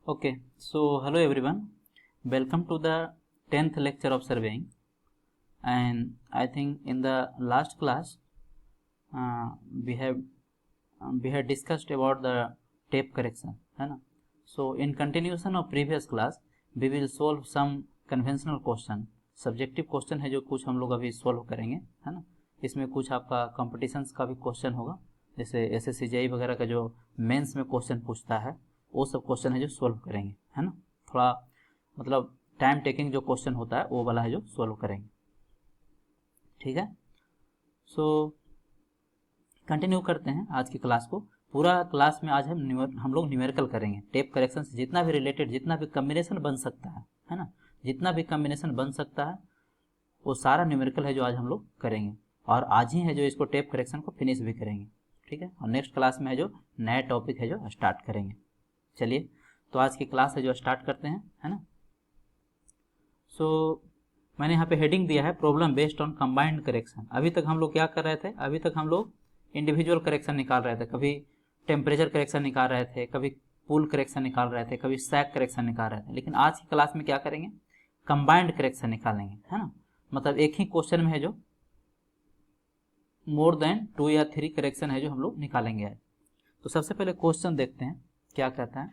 Okay, so hello everyone, welcome to the 10th lecture of surveying. And I think in the last class uh, we have we had discussed about the tape correction, है ना. So in continuation of previous class we will solve some conventional question, subjective question है जो कुछ हम लोग अभी solve करेंगे, है ना. इसमें कुछ आपका competitions का भी question होगा, जैसे SSC JEE वगैरह का जो मेंस में क्वेश्चन पूछता है वो सब क्वेश्चन है जो सोल्व करेंगे, है ना. थोड़ा मतलब टाइम टेकिंग जो क्वेश्चन होता है वो वाला है जो सोल्व करेंगे, ठीक है. सो कंटिन्यू करते हैं आज की क्लास को. पूरा क्लास में आज हम लोग न्यूमेरिकल करेंगे. टेप करेक्शन से जितना भी रिलेटेड, जितना भी कम्बिनेशन बन सकता है ना, जितना भी कम्बिनेशन बन सकता है वो सारा न्यूमेरिकल है जो आज हम लोग करेंगे. और आज ही है जो इसको टेप करेक्शन को फिनिश भी करेंगे, ठीक है. और नेक्स्ट क्लास में है जो नया टॉपिक है जो स्टार्ट करेंगे. चलिए तो आज की क्लास है जो स्टार्ट करते हैं, है ना. सो मैंने यहाँ पे हेडिंग दिया है problem based on combined correction. अभी तक हम लोग क्या कर रहे थे, अभी तक हम लोग इंडिविजुअल करेक्शन निकाल रहे थे. कभी टेम्परेचर करेक्शन निकाल रहे थे, कभी पूल करेक्शन निकाल रहे थे, कभी सैक करेक्शन निकाल रहे थे. लेकिन आज की क्लास में क्या करेंगे, कंबाइंड करेक्शन निकालेंगे, है ना. मतलब एक ही क्वेश्चन में है जो मोर देन 2 या 3 करेक्शन है जो हम लोग निकालेंगे आज. तो सबसे पहले क्वेश्चन देखते हैं क्या कहता है.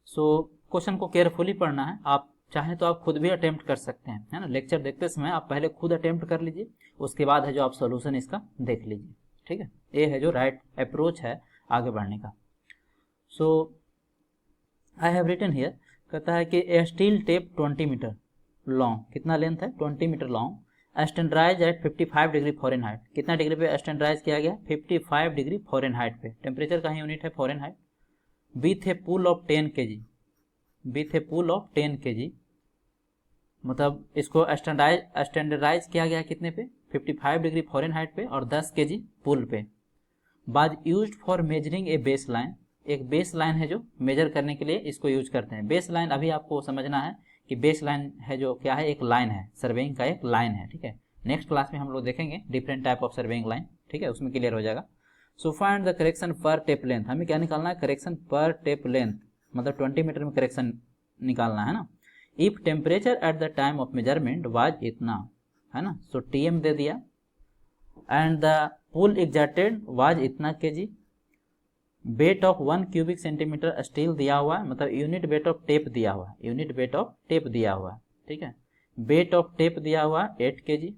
सो क्वेश्चन को केयरफुली पढ़ना है. आप चाहें तो आप खुद भी अटेम्प्ट कर सकते हैं, है ना. लेक्चर देखते समय आप पहले खुद अटेम्प्ट कर लीजिए, उसके बाद है जो आप सोल्यूशन इसका देख लीजिए, ठीक है. ये है जो राइट अप्रोच है आगे बढ़ने का. So I have written here, कहता है कि a steel tape 20 metre long, कितना लेंथ है 20 metre long, standardise at 55 degree Fahrenheit. कितना डिग्री पे स्टैंडर्डाइज किया गया, 55 डिग्री फॉरेनहाइट पे. टेम्परेचर का ही यूनिट है Fahrenheit. With a pull of 10 kg, with a pull of 10 kg, मतलब इसको स्टैंडर्डाइज किया गया कितने पे, 55 डिग्री फॉरेनहाइट पे और 10 kg पुल पे. बाज used for measuring A base line, एक बेस लाइन है जो मेजर करने के लिए इसको यूज करते हैं. बेस लाइन अभी आपको समझना है कि बेस लाइन है जो क्या है, एक लाइन है, सर्वेइंग का एक लाइन है, ठीक है. नेक्स्ट क्लास में हम लोग देखेंगे different type of surveying line, ठीक है, उसमें क्लियर हो जाएगा. सो फाइंड द करेक्शन पर टेप लेंथ, हमें क्या निकालना है, करेक्शन पर टेप लेंथ, मतलब 20 मीटर में करेक्शन निकालना है ना. If temperature at the time of measurement was इतना, है ना. सो टीएम दे दिया and the pull exerted was इतना KG. Weight of 1 cubic centimetre steel दिया हुआ है, मतलब यूनिट वेट ऑफ टेप दिया हुआ है, यूनिट वेट ऑफ टेप दिया हुआ है, ठीक है. वेट ऑफ टेप दिया हुआ है 8 kg,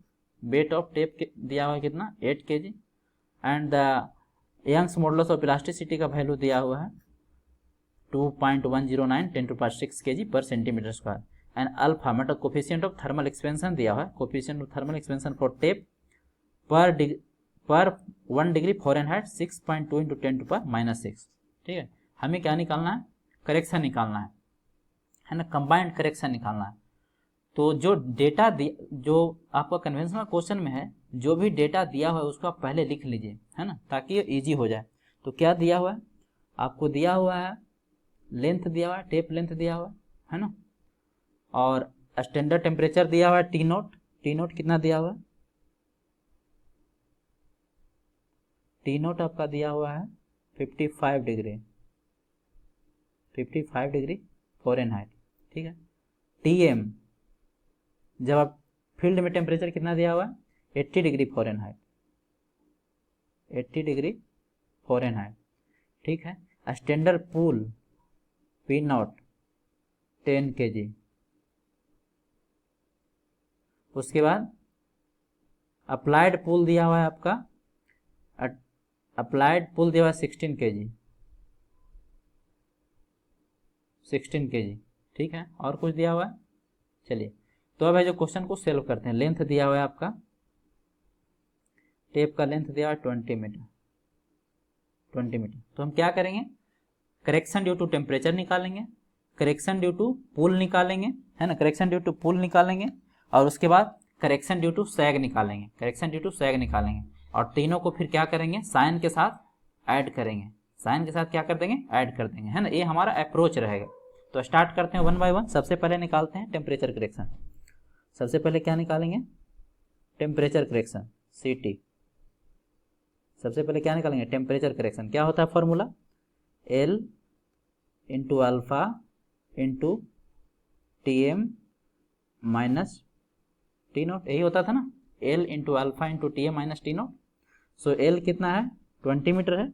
वेट ऑफ टेप दिया हुआ है कितना 8 kg. And the Young's modulus of elasticity का वैल्यू दिया हुआ है 2.109 10⁻6 kg पर सेंटीमीटर स्क्वायर. एंड अल्फा मतलब कोफिशिएंट ऑफ थर्मल एक्सपेंशन दिया हुआ है, coefficient of thermal expansion for tape पर 1 डिग्री फॉरेनहाइट 6.2 इंटू 10⁻⁻6, ठीक है. हमें क्या निकालना है, करेक्शन निकालना है ना, कंबाइंड करेक्शन निकालना है. तो जो डेटा जो आपका कन्वेंशनल क्वेश्चन में है, जो भी डेटा दिया हुआ है उसको आप पहले लिख लीजिए, है ना, ताकि ये ईजी हो जाए. तो क्या दिया हुआ है आपको, दिया हुआ है लेंथ दिया हुआ है, टेप लेंथ दिया हुआ है ना. और स्टैंडर्ड टेम्परेचर दिया हुआ है टी नोट, टी नोट कितना दिया हुआ है, टी नोट आपका दिया हुआ है 55 डिग्री, 55 डिग्री फॉरेनहाइट, ठीक है. टीएम जब आप फील्ड में टेम्परेचर कितना दिया हुआ है 80 डिग्री फॉरेनहाइट, 80 डिग्री फॉरेनहाइट, ठीक है. Standard pool P not 10 kg. उसके बाद अप्लाइड पूल दिया हुआ है आपका, अप्लाइड पूल दिया हुआ है 16 kg, 16 kg, ठीक है. और कुछ दिया हुआ है. चलिए तो अब है जो क्वेश्चन को सॉल्व करते हैं. लेंथ दिया हुआ है आपका, टेप का लेंथ दिया हुआ है 20 मीटर, 20 मीटर. तो हम क्या करेंगे, करेक्शन ड्यू टू टेम्परेचर निकालेंगे, करेक्शन ड्यू टू पुल निकालेंगे, है ना, करेक्शन ड्यू टू पुल निकालेंगे. और उसके बाद करेक्शन ड्यू टू सैग निकालेंगे, करेक्शन ड्यू टू सैग निकालेंगे. और तीनों को फिर क्या करेंगे, साइन के साथ ऐड करेंगे, साइन के साथ क्या कर देंगे, ऐड कर देंगे, है ना. ये हमारा अप्रोच रहेगा. तो स्टार्ट करते हैं 1 बाय 1. सबसे पहले निकालते हैं टेम्परेचर करेक्शन. सबसे पहले क्या निकालेंगे, टेम्परेचर करेक्शन CT. सबसे पहले क्या निकालेंगे, टेम्परेचर करेक्शन. क्या होता है formula, L into alpha into T M minus T nought, यही होता था ना, L into alpha into T M minus T nought. So L कितना है 20 मीटर है,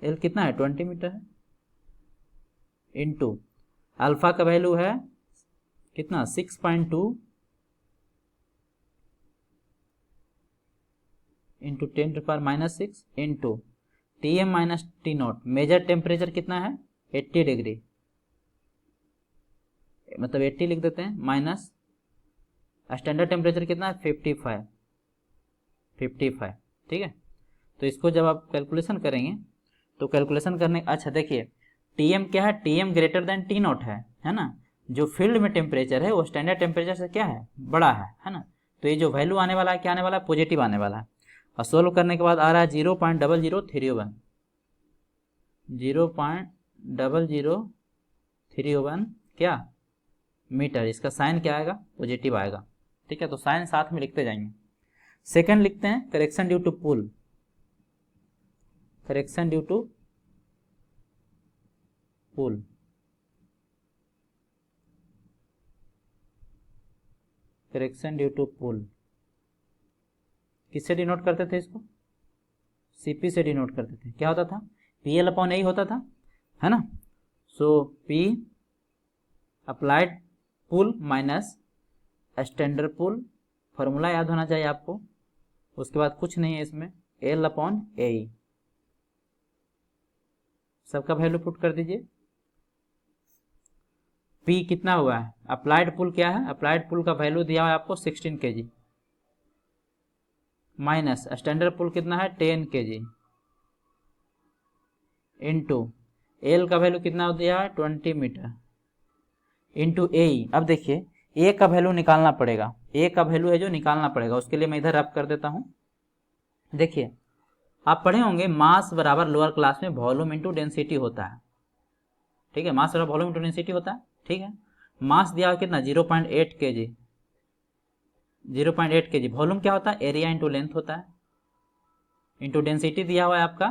एल कितना है 20 मीटर है, इंटू अल्फ़ा का वैल्यू है कितना 6.2 into 10⁻⁻6 into T M minus T nought. Measure temperature कितना है 80 डिग्री, मतलब 80 लिख देते हैं, माइनस स्टैंडर्ड टेम्परेचर कितना है 55, ठीक है। तो इसको जब आप कैलकुलेशन करेंगे तो कैलकुलेशन करने, अच्छा देखिए टीएम क्या है, TM greater than T not है ना। जो फील्ड में टेम्परेचर है वो स्टैंडर्ड टेम्परेचर से क्या है, बड़ा है ना। तो ये जो वैल्यू आने वाला है क्या आने वाला है, पॉजिटिव आने वाला है। और सोल्व करने के बाद आ रहा है 0.00301, 0.00301 क्या मीटर। इसका साइन क्या आएगा, पॉजिटिव आएगा, ठीक है। तो साइन साथ में लिखते जाएंगे। सेकंड लिखते हैं correction due to pull, correction due to pull, correction due to pull किससे डिनोट करते थे इसको, सीपी से डिनोट करते थे। क्या होता था, PL/A होता था, है ना। सो P अप्लाइड पुल माइनस स्टैंडर्ड पुल, फॉर्मूला याद होना चाहिए आपको। उसके बाद कुछ नहीं है इसमें, L/A, सबका वैल्यू पुट कर दीजिए। P कितना हुआ है, अप्लाइड पुल क्या है, अप्लाइड पुल का वैल्यू दिया हुआ है आपको 16 kg, माइनस स्टैंडर्ड पुल कितना है 10 kg, इंटू एल का वैल्यू कितना दिया है 20 मीटर, इंटू ए। अब देखिए ए का वैल्यू निकालना पड़ेगा, ए का वैल्यू है जो निकालना पड़ेगा, उसके लिए मैं इधर रब कर देता हूँ। देखिए आप पढ़े होंगे मास बराबर लोअर क्लास में वॉल्यूम इंटू डेंसिटी होता है, ठीक है। मास बराबर वॉल्यूम इंटू डेंसिटी होता है, ठीक है। मास दिया हुआ कितना 0.8 kg, 0.8 kg। वॉल्यूम क्या होता है, एरिया इंटू लेंथ होता है, इंटू डेंसिटी दिया हुआ है आपका।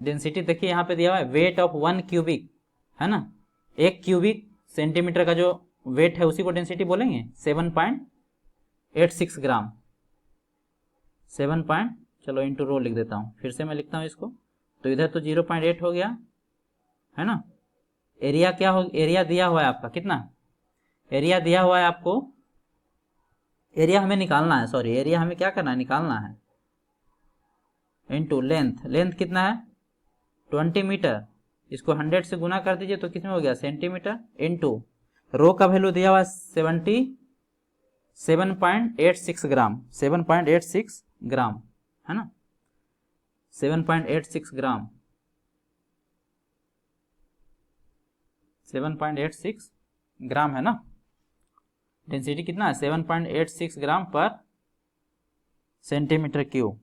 डेंसिटी देखिए यहाँ पे दिया हुआ है वेट ऑफ 1 क्यूबिक, है ना। 1 क्यूबिक सेंटीमीटर का जो वेट है उसी को डेंसिटी बोलेंगे, 7.86 ग्राम, 7 चलो इंटू रो लिख देता हूँ, फिर से मैं लिखता हूँ इसको। तो इधर तो 0.8 हो गया, है ना। एरिया क्या हो, एरिया दिया हुआ है आपका कितना, एरिया दिया हुआ है आपको, एरिया हमें निकालना है, सॉरी एरिया हमें क्या करना है, निकालना है, इंटू लेंथ, लेंथ कितना है 20 मीटर, इसको 100 से गुना कर दीजिए तो कितने हो गया सेंटीमीटर, इंटू रो का वैल्यू दिया हुआ है 7.86 ग्राम, 7.86 ग्राम, है ना, 7.86 ग्राम, 7.86 ग्राम है ना। डेंसिटी कितना है 7.86 ग्राम पर सेंटीमीटर क्यूब,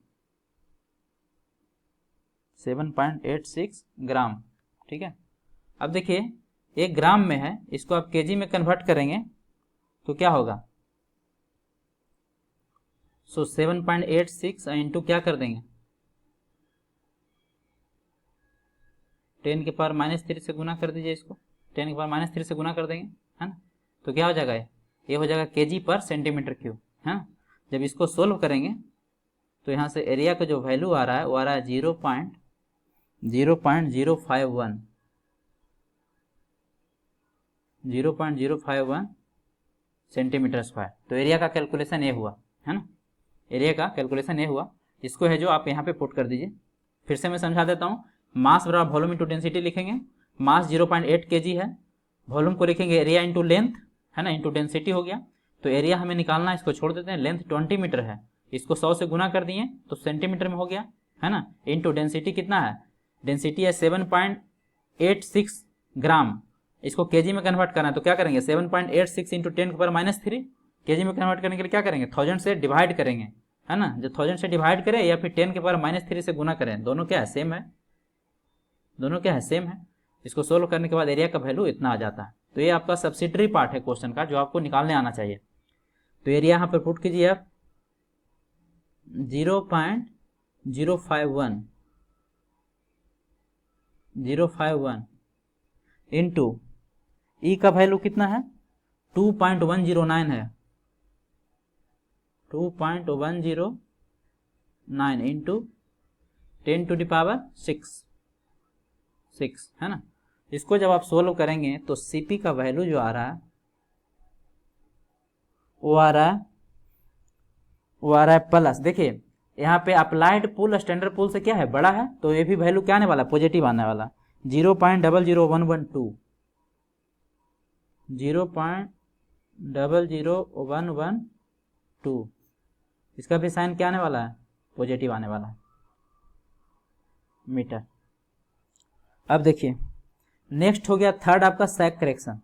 7.86 ग्राम, ठीक है। अब देखिए 1 ग्राम में है, इसको आप केजी में कन्वर्ट करेंगे तो क्या होगा, सो 7.86 इंटू क्या कर देंगे 10⁻³ से गुना कर दीजिए इसको, 10⁻³ से गुना कर देंगे, है ना। तो क्या हो जाएगा, ये हो जाएगा केजी पर सेंटीमीटर क्यूब, है ना। जब इसको सोल्व करेंगे तो यहाँ से एरिया का जो वैल्यू आ रहा है वो आ रहा है 0.051, 0.051 सेंटीमीटर स्क्वायर। तो एरिया का कैलकुलेशन ये हुआ, है ना, एरिया का कैलकुलेशन ये हुआ। इसको है जो आप यहाँ पे पुट कर दीजिए। फिर से मैं समझा देता हूँ, मास बराबर वॉल्यूम इंटू डेंसिटी लिखेंगे, मास 0.8 kg है, वॉल्यूम को लिखेंगे एरिया इंटू लेंथ, है ना, इंटू डेंसिटी हो गया। तो एरिया हमें निकालना है, इसको छोड़ देते हैं, लेंथ 20 मीटर है, इसको 100 से गुना कर दिए तो सेंटीमीटर में हो गया, है ना, इंटू डेंसिटी कितना है, डेंसिटी है 7.86 ग्राम, इसको केजी में कन्वर्ट करना है तो क्या करेंगे 7.86 इंटू 10⁻³ केजी में कन्वर्ट करने के लिए क्या करेंगे 1000 से डिवाइड करेंगे, है ना। जो 1000 से डिवाइड करें या फिर 10⁻³ से गुना करें, दोनों क्या है सेम है, दोनों क्या है सेम है। इसको सोल्व करने के बाद एरिया का वैल्यू इतना आ जाता है। तो ये आपका सब्सिडरी पार्ट है क्वेश्चन का जो आपको निकालने आना चाहिए। तो एरिया यहाँ पर पुट कीजिए आप 0.051 इंटू ई का वैल्यू कितना है 2.109 है, 2.109 इंटू 10⁶ है ना। इसको जब आप सोल्व करेंगे तो Cp का वैल्यू जो आ रहा है वो आ रहा है प्लस, देखिए यहाँ पे अप्लाइड पुल स्टैंडर्ड पुल से क्या है बड़ा है, तो ये भी वैल्यू क्या आने वाला पॉजिटिव आने वाला 0.00112, 0.00112, इसका भी साइन क्या आने वाला है पॉजिटिव आने वाला है मीटर। अब देखिए नेक्स्ट हो गया थर्ड आपका सैक करेक्शन।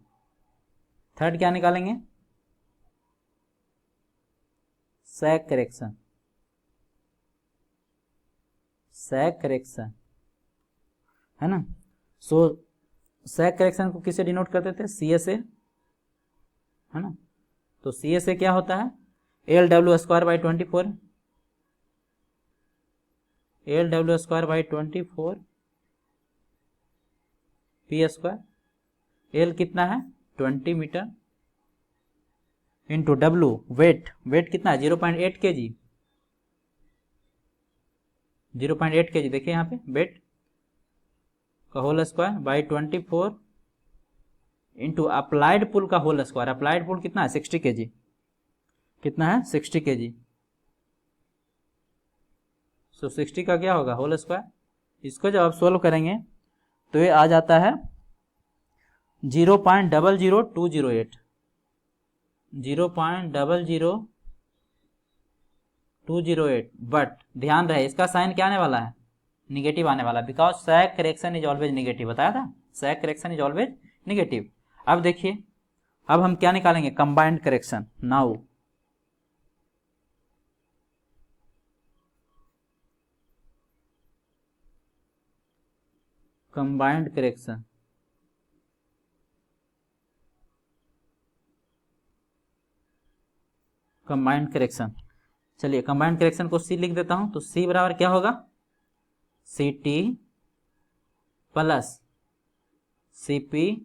थर्ड क्या निकालेंगे सैक करेक्शन, सैक करेक्शन है ना। सो सैक करेक्शन को किससे डिनोट करते थे CSA है ना। तो CSA क्या होता है LW²/24, LW²/24 P², L कितना है 20 metre into W weight, weight कितना है 0.8 kg, 0.8 kg देखिए यहाँ पे वेट का whole square by 24 into applied pull का होल स्क्वायर, अप्लाइड पुल कितना है 60 kg, कितना है 60 kg। सो 60 का क्या होगा होल स्क्वायर। इसको जब आप सोल्व करेंगे तो ये आ जाता है 0.00208, 0.00208, बट ध्यान रहे इसका साइन क्या आने वाला है निगेटिव आने वाला, because sag correction is always negative, बताया था sag correction is always negative. अब देखिए अब हम क्या निकालेंगे combined correction. Now combined correction, combined correction, चलिए कंबाइंड करेक्शन को C लिख देता हूं, तो C बराबर क्या होगा CT plus CP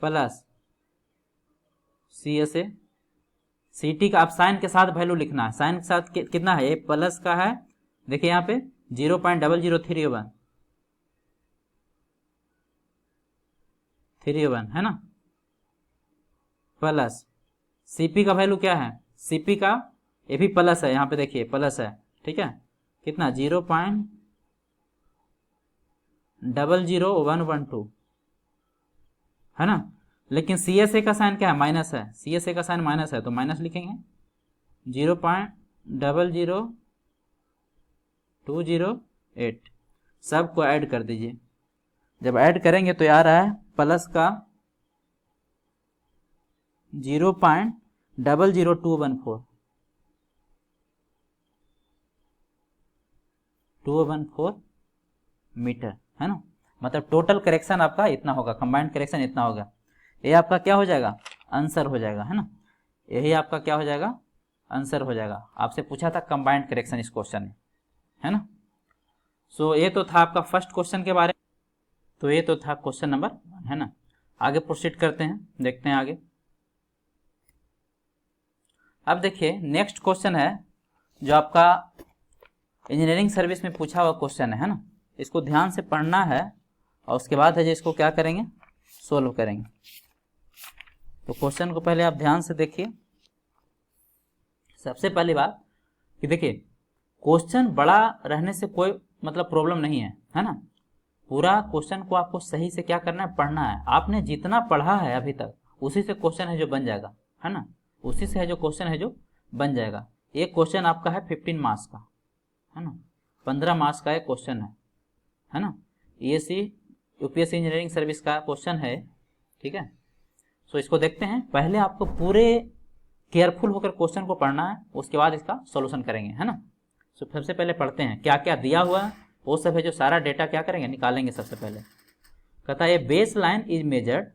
plus CSA। CT का आप साइन के साथ वैल्यू लिखना है, साइन के साथ कितना है ये प्लस का है, देखिए यहाँ पे 0.00331 है ना, प्लस CP का वैल्यू क्या है CP का ये भी प्लस है, यहाँ पे देखिए प्लस है ठीक है, कितना 0.00112 है ना। लेकिन CSA का साइन क्या है माइनस है, CSA का साइन माइनस है तो माइनस लिखेंगे 0.00208, सबको ऐड कर दीजिए, जब ऐड करेंगे तो आ रहा है प्लस का 0.00214 मीटर है ना। मतलब टोटल करेक्शन आपका इतना होगा, कंबाइंड करेक्शन इतना होगा, ये आपका क्या हो जाएगा आंसर हो जाएगा है ना, यही आपका क्या हो जाएगा आंसर हो जाएगा। आपसे पूछा था कंबाइंड करेक्शन इस क्वेश्चन में है ना। सो ये तो था आपका फर्स्ट क्वेश्चन के बारे में, तो ये तो था क्वेश्चन नंबर 1 है ना। आगे प्रोसीड करते हैं, देखते हैं आगे। अब देखिए नेक्स्ट क्वेश्चन है जो आपका इंजीनियरिंग सर्विस में पूछा हुआ क्वेश्चन है ना, इसको ध्यान से पढ़ना है और उसके बाद है जो इसको क्या करेंगे सोल्व करेंगे। तो क्वेश्चन को पहले आप ध्यान से देखिए। सबसे पहली बात कि देखिए क्वेश्चन बड़ा रहने से कोई मतलब प्रॉब्लम नहीं है ना, पूरा क्वेश्चन को आपको सही से क्या करना है पढ़ना है, आपने जितना पढ़ा है अभी तक उसी से क्वेश्चन है जो बन जाएगा है ना, उसी से है जो क्वेश्चन है जो बन जाएगा। एक क्वेश्चन आपका है 15 मार्क्स का है ना, 15 मार्क्स का एक क्वेश्चन है ना, ESE UPSC इंजीनियरिंग सर्विस का क्वेश्चन है ठीक है। सो इसको देखते हैं, पहले आपको पूरे केयरफुल होकर क्वेश्चन को पढ़ना है, उसके बाद इसका सॉल्यूशन करेंगे है ना। सो सबसे पहले पढ़ते हैं क्या क्या दिया हुआ है, वो सब है जो सारा डेटा क्या करेंगे निकालेंगे। सबसे पहले कहता है बेस लाइन इज मेजर्ड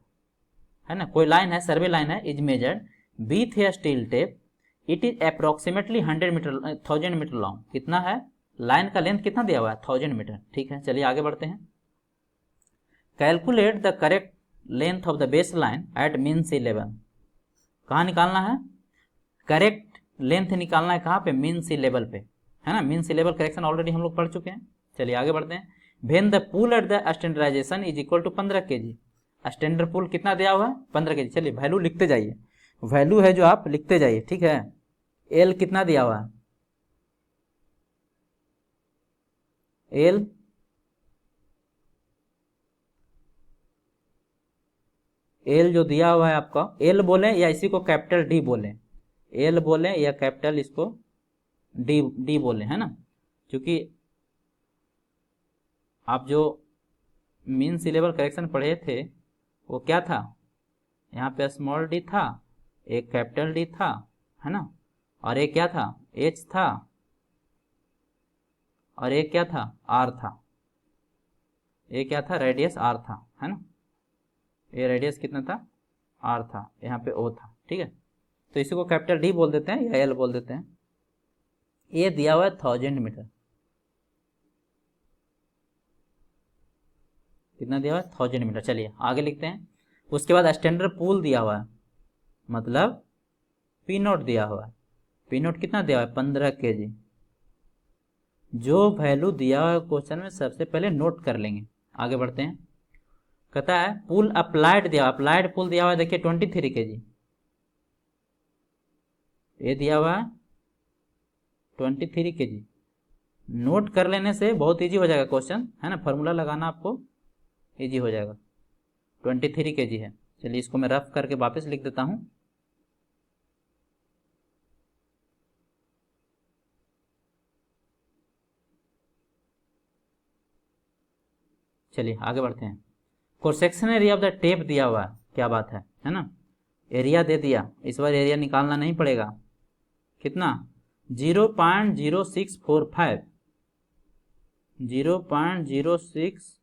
है ना, कोई लाइन है सर्वे लाइन है, is measured with a steel tape, it is approximately 1000 metre long. कितना है लाइन का लेंथ कितना दिया हुआ है 1000 मीटर, ठीक है। चलिए आगे बढ़ते हैं। Calculate the correct length of the base line at mean sea level. कहाँ निकालना है? करेक्ट लेंथ निकालना है कहाँ पे? मीन सी लेवल पे, है ना। Mean sea level correction already हम लोग पढ़ चुके हैं। चलिए आगे बढ़ते हैं। When the pull at the standardisation is equal to 15 kg। Standard pull कितना दिया हुआ है? 15 kg। चलिए वैल्यू लिखते जाइए, वैल्यू है जो आप लिखते जाइए, ठीक है। एल कितना दिया हुआ है? एल जो दिया हुआ है आपका, एल बोले या इसी को कैपिटल डी बोले, एल बोले या कैपिटल इसको डी बोले, है ना। क्योंकि आप जो मीन सी लेवल करेक्शन पढ़े थे वो क्या था? यहाँ पे स्मॉल डी था, एक कैपिटल डी था, है ना, और एक क्या था? एच था, और एक क्या था? आर था। ये क्या था? रेडियस आर था, है ना। ये रेडियस कितना था? आर था, यहाँ पे ओ था, ठीक है। तो इसी को कैपिटल डी बोल देते हैं या एल बोल देते हैं। ये दिया हुआ है 1000 मीटर। कितना दिया हुआ है? 1000 मीटर। चलिए आगे लिखते हैं। उसके बाद स्टैंडर्ड पूल दिया हुआ है, मतलब पी नोट दिया हुआ है। पी नोट कितना दिया हुआ है? 15 kg। जो वैल्यू दिया हुआ है क्वेश्चन में सबसे पहले नोट कर लेंगे। आगे बढ़ते हैं। कहता है पुल अप्लाइड दिया, अप्लाइड पुल दिया हुआ है, देखिए 23 kg। ये दिया हुआ है 23 kg। नोट कर लेने से बहुत इजी हो जाएगा क्वेश्चन, है ना। फॉर्मूला लगाना आपको इजी हो जाएगा। 23 kg है। चलिए इसको मैं रफ करके वापस लिख देता हूँ। चलिए आगे बढ़ते हैं। Cross section area of the tape दिया हुआ है, क्या बात है ना। एरिया दे दिया, इस बार एरिया निकालना नहीं पड़ेगा। कितना? 0.0645, 0.06।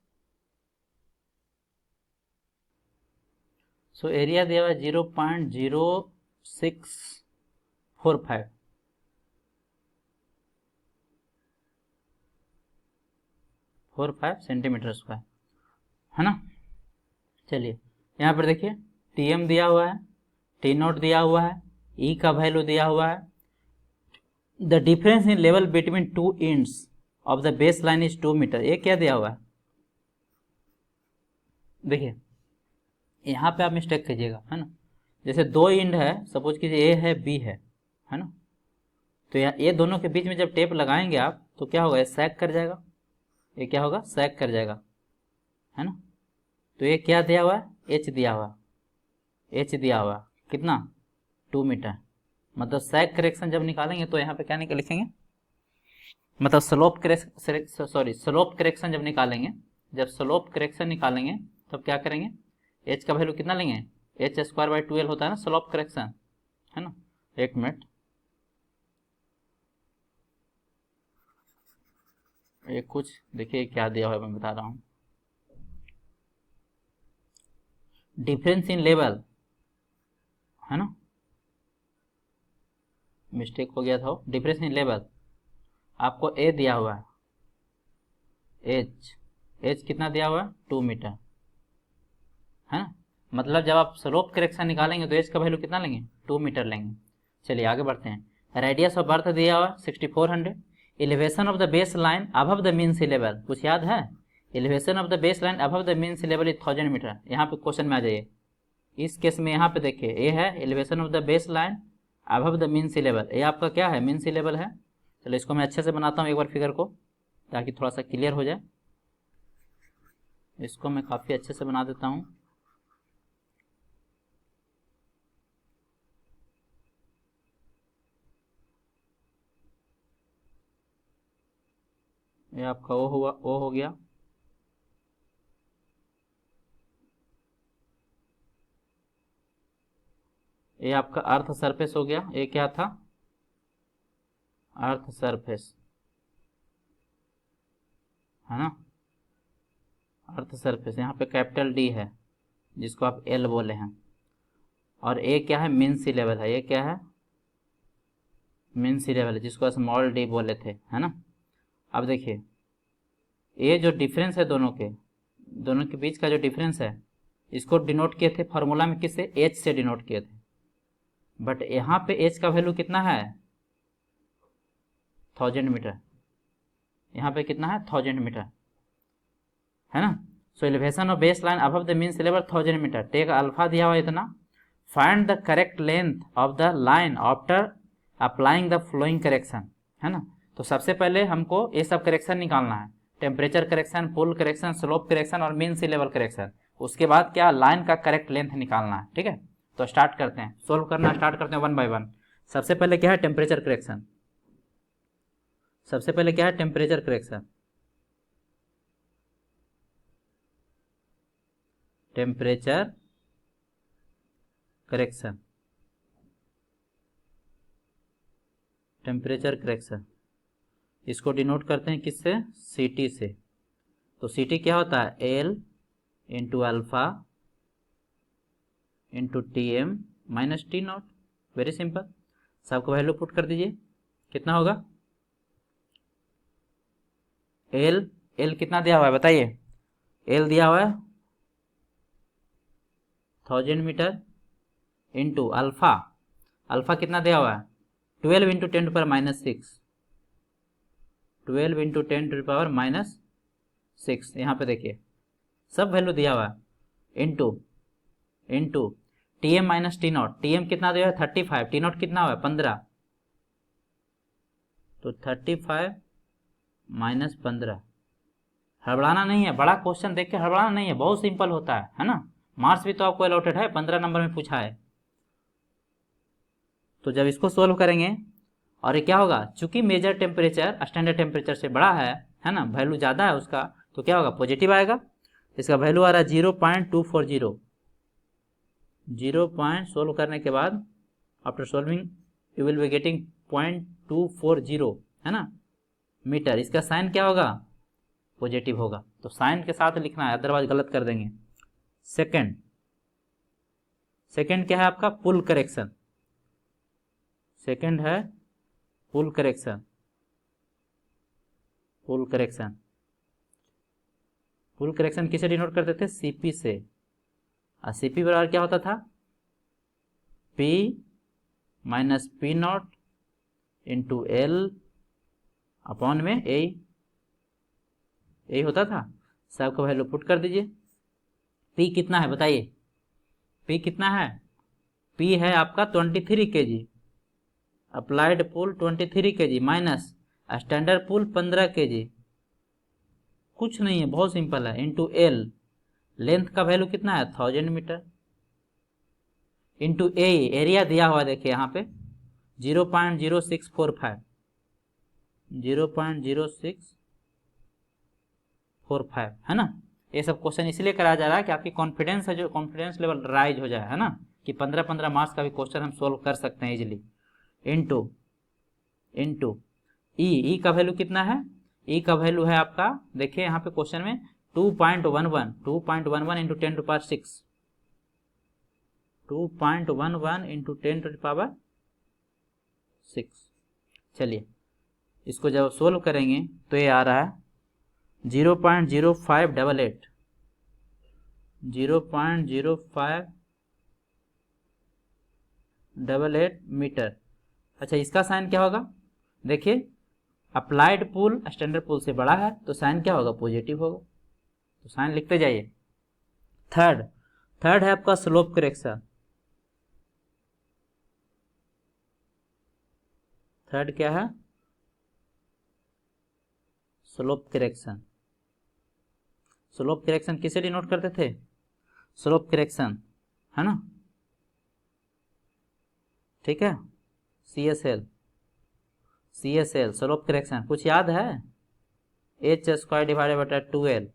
सो एरिया दिया हुआ है 0.0645, सेंटीमीटर स्क्वायर, है ना। चलिए यहाँ पर देखिए टीएम दिया हुआ है, टी नोट दिया हुआ है, ई का वैल्यू दिया हुआ है। The difference in level between two ends of the base line is 2 metre. ये क्या दिया हुआ है? देखिए यहाँ पे आप मिस्टेक कीजिएगा, है ना। जैसे दो एंड है, सपोज कीजिए ए है बी है ना। तो ये दोनों के बीच में जब टेप लगाएंगे आप तो क्या होगा? ये सैग कर जाएगा। ये क्या होगा? सैग कर जाएगा, है ना। तो ये क्या दिया हुआ है? एच दिया हुआ, एच दिया हुआ कितना? 2 मीटर। मतलब सैग करेक्शन जब निकालेंगे तो यहाँ पे क्या लिखेंगे? मतलब स्लोप करेक्शन जब निकालेंगे, जब स्लोप करेक्शन निकालेंगे तब क्या करेंगे? एच का वैल्यू कितना लेंगे? एच स्क्वायर बाई 2l होता है ना स्लोप करेक्शन, है ना। एक मिनट, ये कुछ देखिए क्या दिया हुआ है, मैं बता रहा हूँ। डिफरेंस इन लेवल, है ना, मिस्टेक हो गया था। डिफरेंस इन लेवल आपको ए दिया हुआ है, एच कितना दिया हुआ है? 2 मीटर, है ना। मतलब जब आप स्लोप करेक्शन निकालेंगे तो एच का वैल्यू कितना लेंगे? 2 मीटर लेंगे। चलिए आगे बढ़ते हैं। रेडियस ऑफ बर्थ दिया हुआ 6400। Elevation of the base line above the mean sea level, कुछ याद है? Elevation of the base line above the mean sea level is 1000 metre. यहाँ पे क्वेश्चन में आ जाइए। इस केस में यहाँ पे देखिए ए है elevation of the base line above the mean sea level. ये आपका क्या है? मीन सी लेवल है। चलो इसको मैं अच्छे से बनाता हूँ एक बार फिगर को, ताकि थोड़ा सा क्लियर हो जाए। इसको मैं काफ़ी अच्छे से बना देता हूँ। ये आपका ओ हुआ, ओ हो गया। ये आपका अर्थ सरफेस हो गया। ये क्या था? अर्थ सरफेस, है ना। अर्थ सरफेस यहाँ पे कैपिटल डी है, जिसको आप एल बोले हैं। और ए क्या है? मीन सी लेवल है। ये क्या है? मीन सी लेवल है, जिसको स्मॉल डी बोले थे, है ना। अब देखिए ये जो डिफरेंस है दोनों के, दोनों के बीच का जो डिफरेंस है इसको डिनोट किए थे फॉर्मूला में किससे, एच से डिनोट किए थे, बट यहाँ पे एच का वैल्यू कितना है 1000 मीटर, यहाँ पे कितना है 1000 मीटर, है ना। So elevation of base line above the mean sea level 1000 metre, take alpha दिया हुआ इतना, find the correct length of the line after applying the flowing correction, है ना। तो सबसे पहले हमको ये सब करेक्शन निकालना है, टेम्परेचर करेक्शन, पुल करेक्शन, स्लोप करेक्शन और मीन सी लेवल करेक्शन। उसके बाद क्या, लाइन का करेक्ट लेंथ निकालना है, ठीक है। तो स्टार्ट करते हैं, सोल्व करना स्टार्ट करते हैं वन बाय वन। सबसे पहले क्या है, टेम्परेचर करेक्शन। सबसे पहले क्या है, temperature correction. Temperature correction, temperature correction इसको डिनोट करते हैं किससे, सीटी से। तो सीटी क्या होता है, L into alpha into T M minus T nought, very simple. सबको वैल्यू पुट कर दीजिए, कितना होगा, एल कितना दिया हुआ है बताइए, एल दिया हुआ है 1000 मीटर इंटू अल्फा, अल्फा कितना दिया हुआ है 12 into 10 to power minus 6, 12 into 10 to power minus 6, यहाँ पे देखिए सब वैल्यू दिया हुआ है, into T M minus T nought, T M कितना दिया है 35, टी नॉट कितना हुआ है 15, तो 35 माइनस 15। हड़बड़ाना नहीं है, बड़ा क्वेश्चन देख के हड़बड़ाना नहीं है, बहुत सिंपल होता है ना। मार्क्स भी तो आपको अलॉटेड है, 15 नंबर में पूछा है। तो जब इसको सोल्व करेंगे और ये क्या होगा, चूंकि मेजर टेम्परेचर स्टैंडर्ड टेम्परेचर से बड़ा है ना, वैल्यू ज़्यादा है उसका, तो क्या होगा, पॉजिटिव आएगा। इसका वैल्यू आ रहा है 0.240, 0 सोल्व करने के बाद after solving you will be getting 0.240, है ना मीटर। इसका साइन क्या होगा, पॉजिटिव होगा, तो साइन के साथ लिखना है, अदरवाइज गलत कर देंगे। सेकंड क्या है आपका, पुल करेक्शन। सेकंड है पुल करेक्शन, पुल करेक्शन। पुल करेक्शन किसे डिनोट करते थे, सीपी से, और सीपी बराबर क्या होता था, P minus P not into L upon में ए, यही होता था। सबको वैल्यू पुट कर दीजिए। पी कितना है बताइए, पी कितना है, पी है आपका 23 kg, अप्लाइड पुल 23 kg माइनस स्टैंडर्ड पुल 15 kg, कुछ नहीं है, बहुत सिंपल है, इंटू एल, लेंथ का वैल्यू कितना है 1000 मीटर, इंटू ए, एरिया दिया हुआ देखिए यहाँ पे 0.0645, 0.0645, है ना। ये सब क्वेश्चन इसलिए कराया जा रहा है कि आपकी कॉन्फिडेंस है, जो कॉन्फिडेंस लेवल राइज हो जाए, है ना, कि 15-15 मार्क्स का भी क्वेश्चन हम सोल्व कर सकते हैं इजीली। इंटू ई का वैल्यू कितना है, ई का वैल्यू है आपका, देखिए यहाँ पे क्वेश्चन में 2.11 into 10 to power 6, 2.11 into 10 to power 6। चलिए इसको जब सोल्व करेंगे तो ये आ रहा है 0.0588, 0.0588 मीटर। अच्छा, इसका साइन क्या होगा, देखिए अप्लाइड पुल स्टैंडर्ड पुल से बड़ा है, तो साइन क्या होगा, पॉजिटिव होगा, तो साइन लिखते जाइए। थर्ड है आपका स्लोप करेक्शन। थर्ड क्या है, स्लोप करेक्शन। स्लोप करेक्शन किसे डिनोट करते थे, स्लोप करेक्शन, है ना, ठीक है, CSL स्लोप करेक्शन, कुछ याद है, h² डिवाइडेड बटा 2l।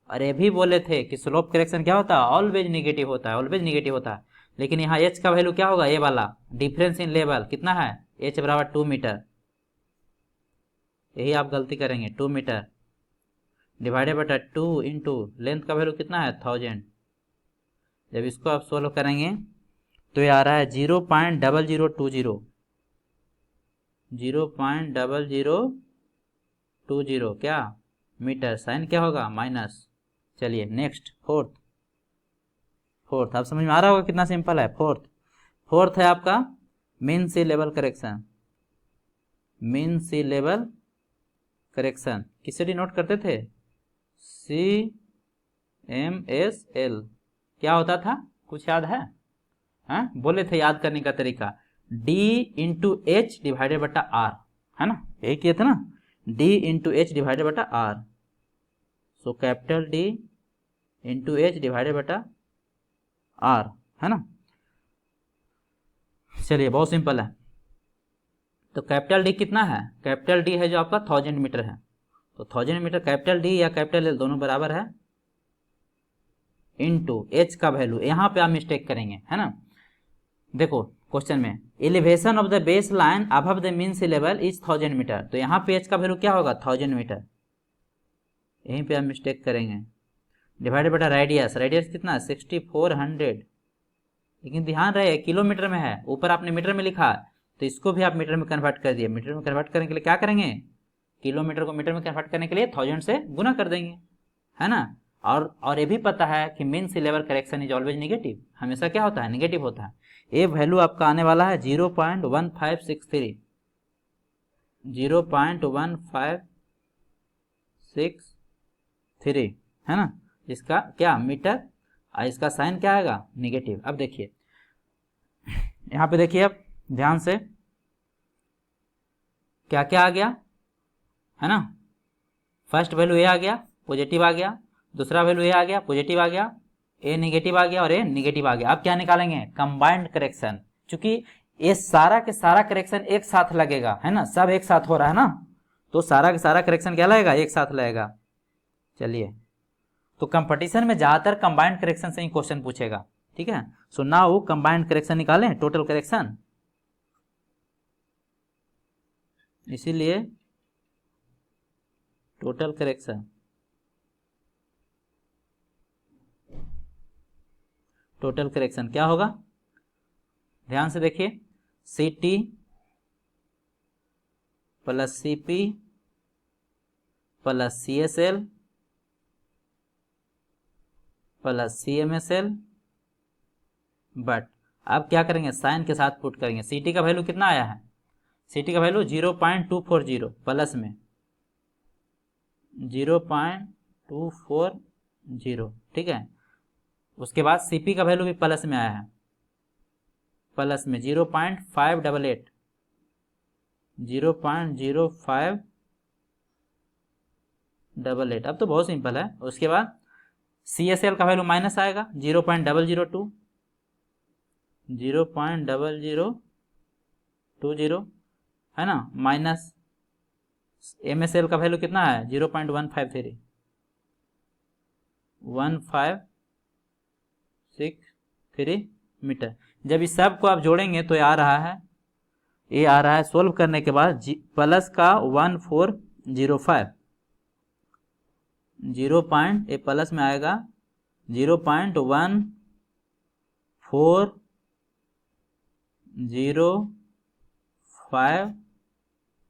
और ये भी बोले थे कि स्लोप करेक्शन क्या होता है, ऑलवेज निगेटिव होता है, ऑलवेज निगेटिव होता है। लेकिन यहाँ h का वैल्यू क्या होगा, ये वाला डिफरेंस इन लेवल कितना है, h बराबर 2 मीटर, यही आप गलती करेंगे, 2 मीटर डिवाइडेड बटा 2 इंटू लेंथ का वैल्यू कितना है 1000। जब इसको आप सोल्व करेंगे तो ये आ रहा है 0.0020, 0.0020 क्या मीटर, साइन क्या होगा माइनस, चलिए नेक्स्ट फोर्थ आप समझ में आ रहा होगा कितना सिंपल है। फोर्थ है आपका mean sea level correction. Mean sea level correction किससे डिनोट करते थे? CMSL। क्या होता था, कुछ याद है? हाँ बोले थे याद करने का तरीका, D इंटू एच डिवाइडेड बटा R, है ना, यही किए थे ना, D इंटू एच डिवाइडेड बटा R। So capital D into H divided बटा R, है ना। चलिए बहुत सिंपल है। तो कैपिटल D कितना है? कैपिटल D है जो आपका 1000 मीटर है, तो 1000 मीटर कैपिटल D या कैपिटल L दोनों बराबर है इनटू H का वैल्यू। यहाँ पे आप मिस्टेक करेंगे, है ना। देखो क्वेश्चन में elevation of the base line above the mean sea level is 1000 metre, तो यहाँ पे H का वैल्यू क्या होगा? 1000 मीटर। यहीं पे आप मिस्टेक करेंगे। डिवाइडेड बटा रेडियस, रेडियस कितना है? 6400। लेकिन ध्यान रहे किलोमीटर में है, ऊपर आपने मीटर में लिखा, तो इसको भी आप मीटर में कन्वर्ट कर दिए। मीटर में कन्वर्ट करने के लिए क्या करेंगे? किलोमीटर को मीटर में कन्वर्ट करने के लिए 1000 से गुना कर देंगे, है ना। और ये भी पता है कि mean sea level correction is always negative, हमेशा क्या होता है? निगेटिव होता है। ये वैल्यू आपका आने वाला है 0.1563, 0.1563, है ना। इसका क्या मीटर, इसका साइन क्या आएगा? निगेटिव। अब देखिए यहाँ पे देखिए, अब ध्यान से क्या क्या आ गया, है ना। फर्स्ट वैल्यू ए आ गया, पॉजिटिव आ गया। दूसरा वैल्यू ए आ गया, पॉजिटिव आ गया। ए निगेटिव आ गया और ए निगेटिव आ गया। अब क्या निकालेंगे? Combined correction. चूंकि ये सारा के सारा करेक्शन एक साथ लगेगा, है ना, सब एक साथ हो रहा है ना, तो सारा का सारा करेक्शन क्या लगेगा? एक साथ लगेगा। चलिए, तो कंपटीशन में ज्यादातर कंबाइंड करेक्शन से ही क्वेश्चन पूछेगा, ठीक है। सो नाउ कंबाइंड करेक्शन निकालें, टोटल करेक्शन। इसीलिए टोटल करेक्शन, टोटल करेक्शन क्या होगा? ध्यान से देखिए, CT plus CP plus CSL plus CMSL, but अब क्या करेंगे? साइन के साथ पुट करेंगे। CT का वैल्यू कितना आया है? CT का वैल्यू 0.240 प्लस में 0.240, ठीक है। उसके बाद CP का वैल्यू भी प्लस में आया है, प्लस में 0.588, 0.0588। अब तो बहुत सिंपल है। उसके बाद CSL का वैल्यू माइनस आएगा 0.002, 0.0020, है ना, माइनस MSL का वैल्यू कितना है? 0.153, 1563 मीटर। जब इस सब को आप जोड़ेंगे तो ये आ रहा है सोल्व करने के बाद प्लस का 1405, 0. प्लस में आएगा 0.1405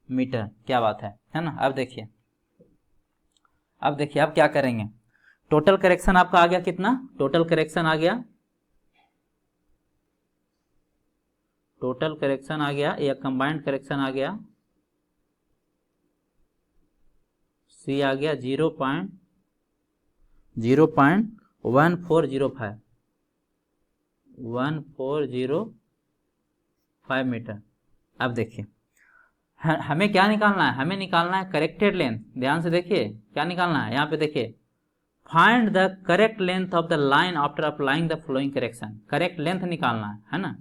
मीटर। क्या बात है ना। अब देखिए अब क्या करेंगे? टोटल करेक्शन आपका आ गया कितना? टोटल करेक्शन आ गया, टोटल करेक्शन आ गया या कंबाइंड करेक्शन आ गया, C आ गया 0.1405, 1405 मीटर। अब देखिए हमें क्या निकालना है? हमें निकालना है करेक्टेड लेंथ। ध्यान से देखिए क्या निकालना है। यहाँ पे देखिए, find the correct length of the line after applying the flowing correction. Correct length निकालना है ना,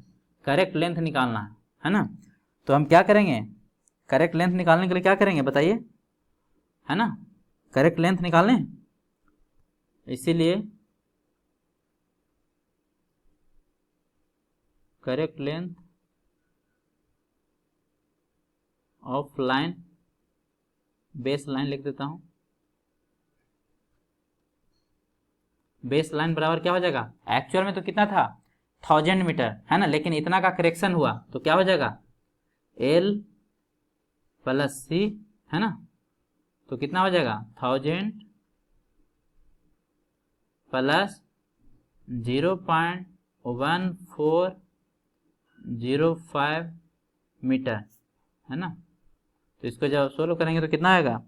करेक्ट लेंथ निकालना है ना। तो हम क्या करेंगे? करेक्ट लेंथ निकालने के लिए क्या करेंगे बताइए, है ना। करेक्ट लेंथ निकालें, इसीलिए correct length of line, base line लिख देता हूं। बेस लाइन बराबर क्या हो जाएगा? एक्चुअल में तो कितना था? 1000 मीटर, है ना, लेकिन इतना का करेक्शन हुआ तो क्या हो जाएगा? L प्लस C, है ना, तो कितना हो जाएगा? 1000 प्लस 0.1405 मीटर, है ना। तो इसको जब सोल्व करेंगे तो कितना आएगा,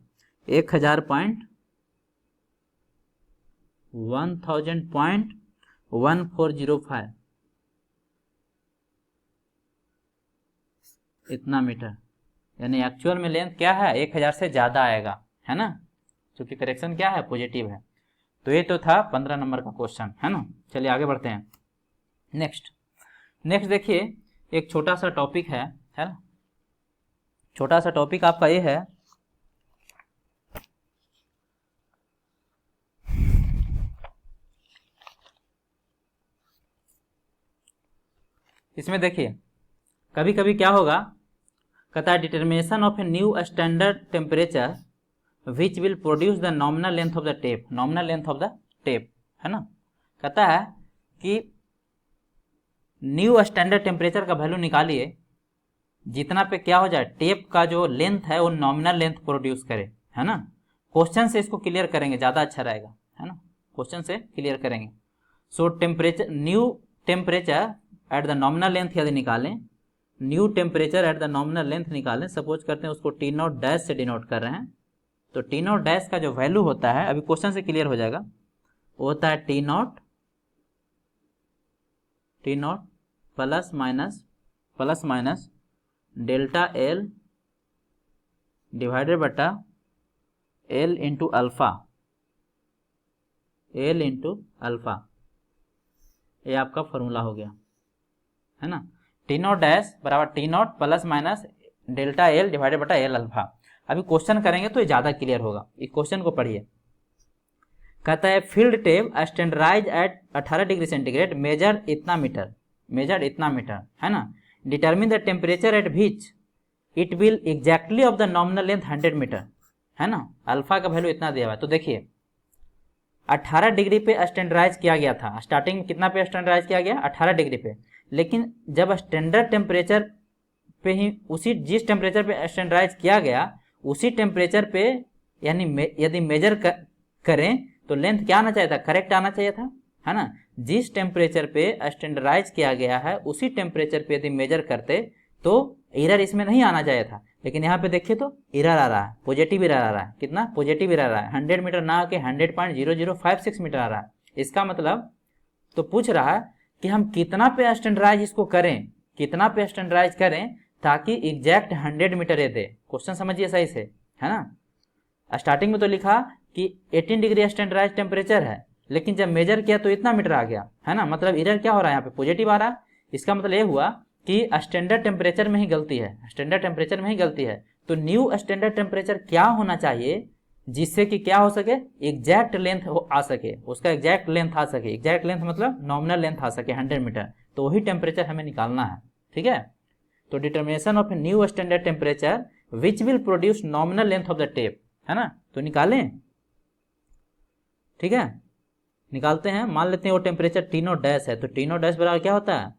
1000.1405 इतना मीटर, यानी एक्चुअल में लेंथ क्या है, 1000 से ज़्यादा आएगा, है ना, क्योंकि करेक्शन क्या है, पॉजिटिव है। तो ये तो था 15 नंबर का क्वेश्चन, है ना। चलिए आगे बढ़ते हैं। नेक्स्ट देखिए, एक छोटा सा टॉपिक है ना। छोटा सा टॉपिक आपका ये है, इसमें देखिए कभी कभी क्या होगा, कहता है determination of a new standard temperature which will produce the nominal length of the tape, nominal length of the tape, है ना। कहता है कि न्यू स्टैंडर्ड टेम्परेचर का वैल्यू निकालिए जितना पे क्या हो जाए, टेप का जो लेंथ है वो नॉमिनल लेंथ प्रोड्यूस करे, है ना। क्वेश्चन से इसको क्लियर करेंगे, ज़्यादा अच्छा रहेगा, है ना, क्वेश्चन से क्लियर करेंगे। सो temperature, new temperature at the nominal length यदि निकालें, new temperature at the nominal length निकालें, सपोज करते हैं उसको टी नॉट डैश से डिनोट कर रहे हैं, तो टी नॉट डैश का जो वैल्यू होता है, अभी क्वेश्चन से क्लियर हो जाएगा, वो होता है T not plus minus delta L divided बटा एल इंटू अल्फा, ये आपका फॉर्मूला हो गया, है ना। टी नॉट डैश बराबर T not plus minus delta L divided बटा एल अल्फा। अभी क्वेश्चन करेंगे तो ये ज़्यादा क्लियर होगा, इस क्वेश्चन को पढ़िए। कहता है field tape standardise at 18 degree centigrade measure इतना मीटर, है ना। Determine the temperature at which it will exactly of the nominal length 100 metre, है ना। अल्फा का वैल्यू इतना दिया हुआ है। तो देखिए 18 डिग्री पे स्टैंडर्डाइज किया गया था, स्टार्टिंग में कितना पे स्टैंडर्डाइज किया गया, 18 डिग्री पे, लेकिन जब स्टैंडर्ड टेम्परेचर पे ही उसी जिस टेम्परेचर पे स्टैंडर्डाइज किया गया उसी टेम्परेचर पे यानी यदि मेजर करें तो लेंथ क्या आना चाहिए था, करेक्ट आना चाहिए था, है ना। जिस टेम्परेचर पे स्टैंडर्डाइज किया गया है उसी टेम्परेचर पे यदि मेजर करते तो एरर इसमें नहीं आना चाहिए था, लेकिन यहाँ पे देखिए तो एरर आ रहा है, पॉजिटिव एरर आ रहा है। कितना पॉजिटिव एरर आ रहा है, 100 मीटर ना आके 100.0056 मीटर आ रहा है। इसका मतलब तो पूछ रहा है कि हम कितना पे स्टैंडर्डाइज इसको करें, कितना पे स्टैंडर्डाइज करें ताकि एग्जैक्ट 100 मीटर ये दे। क्वेश्चन समझिए सही से, है ना। स्टार्टिंग में तो लिखा कि 18 डिग्री स्टैंडर्डाइज टेम्परेचर है, लेकिन जब मेजर किया तो इतना मीटर आ गया, है ना। मतलब एरर क्या हो रहा है, यहाँ पे पॉजिटिव आ रहा है। इसका मतलब ये हुआ कि स्टैंडर्ड टेम्परेचर में ही गलती है, स्टैंडर्ड टेम्परेचर में ही गलती है। तो न्यू स्टैंडर्ड टेम्परेचर क्या होना चाहिए जिससे कि क्या हो सके, एग्जैक्ट लेंथ आ सके, उसका एग्जैक्ट लेंथ आ सके। एग्जैक्ट लेंथ मतलब नॉमिनल लेंथ आ सके 100 मीटर, तो वही टेम्परेचर हमें निकालना है, ठीक है। तो determination of a new standard temperature which will produce nominal length of the tape, है ना। तो निकालें, ठीक है, निकालते हैं। मान लेते हैं वो टेम्परेचर टी नॉट डैश है, तो टी नॉट डैश बराबर क्या होता है,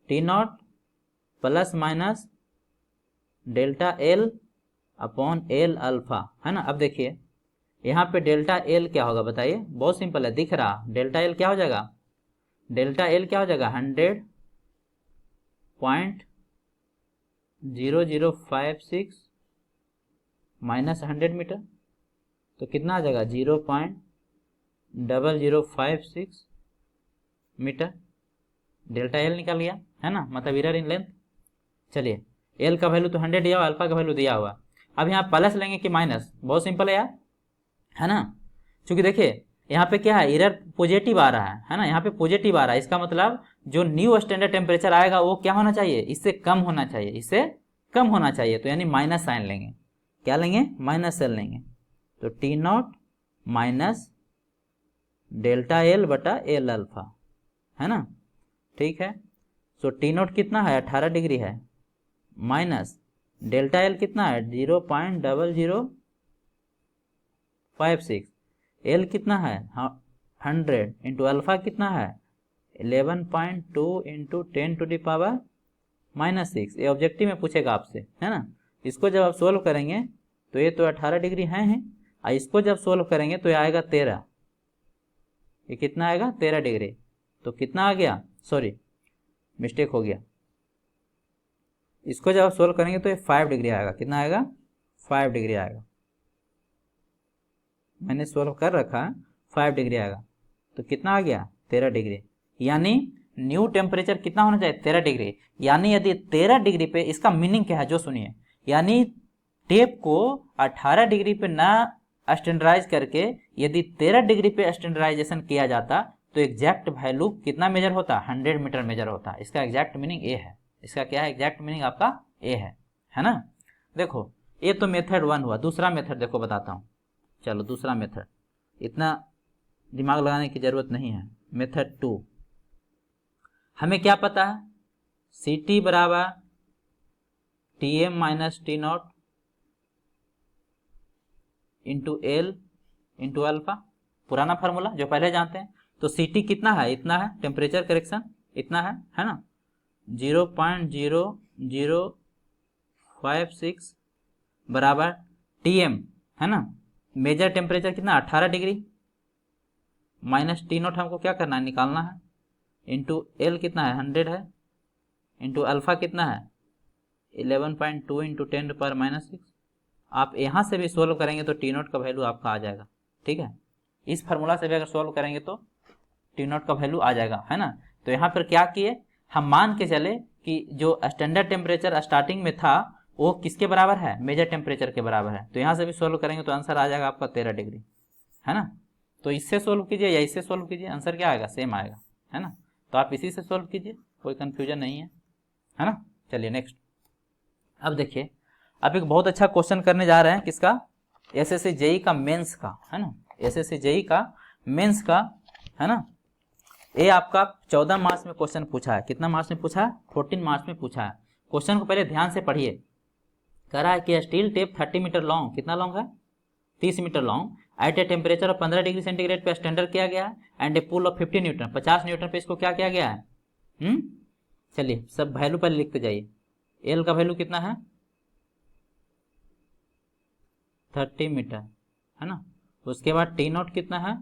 T not plus minus delta L upon L alpha, है ना। अब देखिए यहाँ पे डेल्टा एल क्या होगा बताइए, बहुत सिंपल है, दिख रहा, डेल्टा एल क्या हो जाएगा, डेल्टा एल क्या हो जाएगा 100.0056 माइनस 100 मीटर, तो कितना आ जाएगा 0.0056 मीटर। डेल्टा एल निकल गया, है ना, मतलब एरर इन लेंथ। चलिए एल का वैल्यू तो 100 दिया हुआ, अल्फा का वैल्यू दिया हुआ। अब यहाँ प्लस लेंगे कि माइनस, बहुत सिंपल है यार, है ना। क्योंकि देखिए यहाँ पे क्या है, एरर पॉजिटिव आ रहा है ना, यहाँ पे पॉजिटिव आ रहा है। इसका मतलब जो न्यू स्टैंडर्ड टेम्परेचर आएगा वो क्या होना चाहिए, इससे कम होना चाहिए, इससे कम होना चाहिए। तो यानी माइनस साइन लेंगे, क्या लेंगे, माइनस साइन लेंगे। तो T not minus delta L बटा एल अल्फा, है ना, ठीक है। सो टी नॉट कितना है 18 डिग्री है, माइनस डेल्टा एल कितना है 0.0056, एल कितना है 100 इंटू अल्फा कितना है 11.2 इंटू 10⁻⁻⁶। ये ऑब्जेक्टिव में पूछेगा आपसे, है ना। इसको जब आप सोल्व करेंगे तो ये तो 18 डिग्री है और इसको जब सोल्व करेंगे तो ये आएगा 13, ये कितना आएगा 13 डिग्री। तो कितना आ गया, सॉरी मिस्टेक हो गया, इसको जब आप सोल्व करेंगे तो ये 5 डिग्री आएगा। कितना आएगा, 5 डिग्री आएगा। मैंने सोल्व कर रखा है, 5 डिग्री आएगा। तो कितना आ गया 13 डिग्री। यानी न्यू टेम्परेचर कितना होना चाहिए 13 डिग्री। यानी यदि 13 डिग्री पे, इसका मीनिंग क्या है जो सुनिए, यानी टेप को 18 डिग्री पे ना स्टैंडर्डाइज करके यदि 13 डिग्री पे स्टैंडर्डाइजेशन किया जाता तो एग्जैक्ट वैल्यू कितना मेजर होता, 100 मीटर मेजर होता। इसका एग्जैक्ट मीनिंग ए है। इसका क्या है, एग्जैक्ट मीनिंग आपका ए है ना। देखो ये तो मेथड 1 हुआ। दूसरा मेथड देखो बताता हूँ। चलो दूसरा मेथड, इतना दिमाग लगाने की जरूरत नहीं है। मेथड 2, हमें क्या पता है, सी टी बराबर T M minus T nought into L into alpha, पुराना फार्मूला जो पहले जानते हैं। तो सी टी कितना है, इतना है, टेम्परेचर करेक्शन इतना है ना, 0.0056 बराबर टी एम है ना। मेजर टेम्परेचर कितना 18 डिग्री माइनस टी नॉट हमको क्या करना है, निकालना है, इंटू एल कितना है 100 है, इंटू अल्फा कितना है 11.2 इंटू 10⁻⁻6। आप यहाँ से भी सोल्व करेंगे तो टी नॉट का वैल्यू आपका आ जाएगा। ठीक है, इस फार्मूला से भी अगर सोल्व करेंगे तो टी नॉट का वैल्यू आ जाएगा, है ना। तो यहाँ पर क्या किए, हम मान के चले कि जो स्टैंडर्ड टेम्परेचर स्टार्टिंग में था वो किसके बराबर है, मेजर टेम्परेचर के बराबर है। तो यहाँ से भी सोल्व करेंगे तो आंसर आ जाएगा आपका 13 डिग्री, है ना। तो इससे सोल्व कीजिए या इससे सोल्व कीजिए, आंसर क्या आएगा, सेम आएगा, है ना। तो आप इसी से सोल्व कीजिए, कोई कन्फ्यूजन नहीं है ना। चलिए नेक्स्ट। अब देखिए, अब एक बहुत अच्छा क्वेश्चन करने जा रहे हैं, किसका, एसएससी जेई का मेंस का, है ना। एसएससी जेई का मेंस का, है ना। ये आपका 14 मार्च में क्वेश्चन पूछा है। कितना मार्च में पूछा है, 14 मार्च में पूछा है। क्वेश्चन को पहले ध्यान से पढ़िए। कह रहा है कि स्टील टेप 30 मीटर लॉन्ग, कितना लॉन्ग है 30 metre long, at a temperature of 15 degree centigrade पे स्टैंडर्ड किया गया है, and a pull of 50 newton, 50 newton पे इसको क्या किया गया है। चलिए सब वैल्यू पहले लिखते जाइए। एल का वैल्यू कितना है 30 मीटर, है ना। उसके बाद टी नॉट कितना है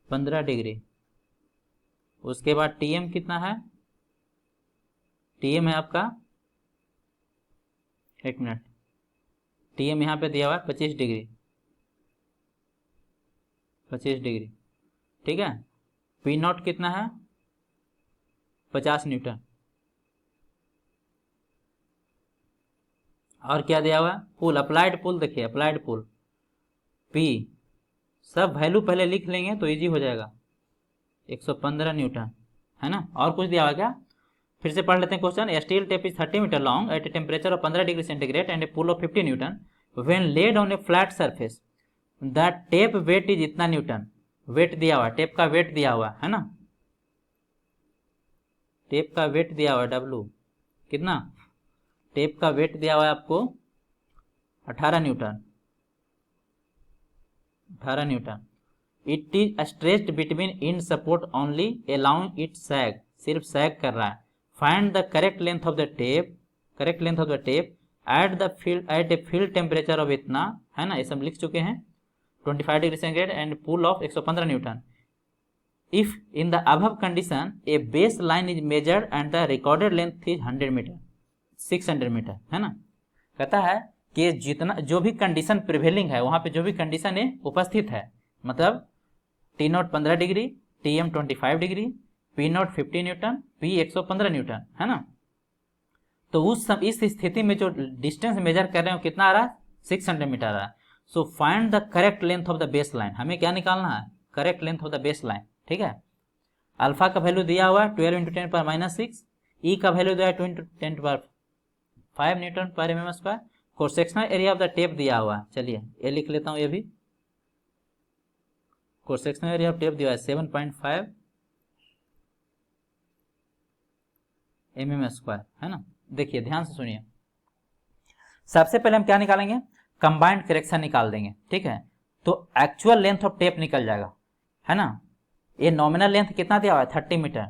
15 डिग्री। उसके बाद टी एम कितना है, टी एम है आपका, एक मिनट, टी एम यहाँ पे दिया हुआ है 25 डिग्री, 25 डिग्री, ठीक है। पी नॉट कितना है 50 न्यूटन। और क्या दिया हुआ है, पुल, अप्लाइड पुल, देखिए अप्लाइड पुल पी, सब वैल्यू पहले लिख लेंगे तो इजी हो जाएगा, 115 न्यूटन, है ना। और कुछ दिया हुआ क्या, फिर से पढ़ लेते हैं question. Steel tape is 30 metre long at a temperature of 15 degree centigrade and a pull of 50 newton, when laid on a flat surface the tape weight is इतना न्यूटन। वेट दिया हुआ, टेप का वेट दिया हुआ है ना, tape का wait दिया हुआ W कितना, टेप का वेट दिया हुआ है आपको 18 newton, 18 newton. It is stretched between in support only allowing it sag, सिर्फ सैग कर रहा है। Find the correct length of the tape, correct length of the tape at the field, at a field temperature of इतना, है ना, ये सब लिख चुके हैं, 25 degree centigrade and pull of 115 newton. If in the above condition a base line is measured and the recorded length is 100 metre, 600 metre, है ना। कहता है कि जितना जो भी कंडीशन प्रिवेलिंग है, वहां पे जो भी कंडीशन है उपस्थित है, मतलब T naught 15 degree, T M 25 degree, P naught 50 newton, P 115 newton, है ना। तो इस स्थिति में जो डिस्टेंस मेजर कर रहे हो कितना आ रहा है 600 मीटर आ रहा है। So find the correct length of the base line, हमें क्या निकालना है, correct length of the base line, ठीक है। अल्फा का वैल्यू दिया हुआ है 12 इंटू 10⁻⁻6, ई का वैल्यू दिया है 2 इंटू 10⁵ न्यूटन पर mm square. Cross sectional area of the tape दिया हुआ है, चलिए ये लिख लेता हूँ, ये भी cross sectional area of tape दिया है 7.5 mm स्क्वायर, है ना। देखिए ध्यान से सुनिए, सबसे पहले हम क्या निकालेंगे, कंबाइंड करेक्शन निकाल देंगे, ठीक है। तो एक्चुअल लेंथ ऑफ टेप निकल जाएगा, है ना। ये नॉमिनल लेंथ कितना दिया हुआ है 30 मीटर,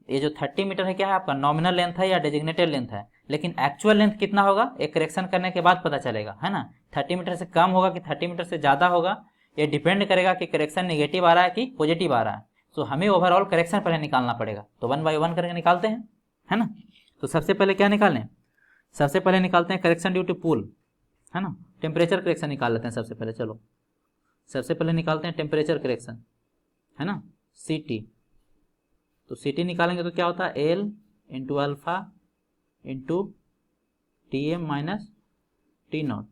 ये जो 30 मीटर है क्या है आपका नॉमिनल लेंथ है या डेजिग्नेटेड लेंथ है, लेकिन एक्चुअल लेंथ कितना होगा एक करेक्शन करने के बाद पता चलेगा, है ना। 30 मीटर से कम होगा कि 30 मीटर से ज़्यादा होगा, ये डिपेंड करेगा कि करेक्शन नेगेटिव आ रहा है कि पॉजिटिव आ रहा है। सो हमें ओवरऑल करेक्शन पहले निकालना पड़ेगा, तो 1 बाई 1 करके निकालते हैं, है ना। तो सबसे पहले क्या निकालें, सबसे पहले निकालते हैं करेक्शन ड्यू टू पूल, है ना। टेम्परेचर करेक्शन निकाल लेते हैं सबसे पहले। चलो सबसे पहले निकालते हैं टेम्परेचर करेक्शन, है ना, CT। तो CT निकालेंगे तो क्या होता है, L into alpha into TM minus T0।